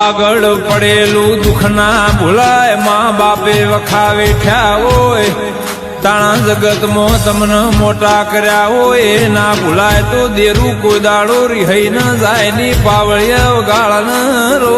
આગળ પડેલું દુઃખના ભૂલાય માં બાપે વખાવે થયા હોય તાણા જગતમાં તમને મોટા કર્યા હોય ના ભૂલાય તો દેરું કોઈ દાડો રિહાઈ ન જાય ની પાવળિય ગાળન રો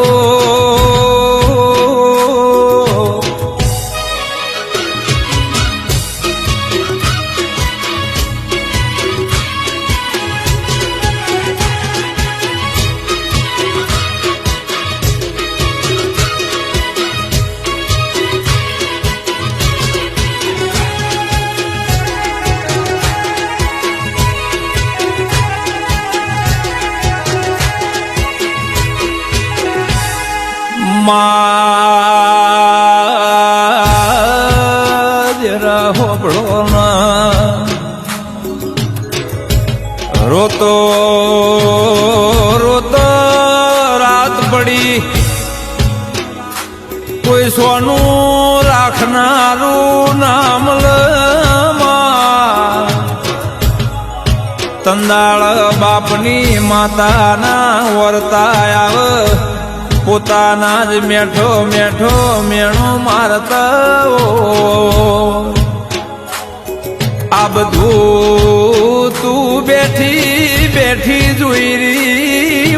રોતો રોતો રાત પડી કોઈ સોનું રાખનારું નામ તંદાળ બાપની માતાના વર્તા આવે પોતાના જ મેઠો મેઠો મેણો મારતા આ બધું તું બેઠી બેઠી જોઈ રહી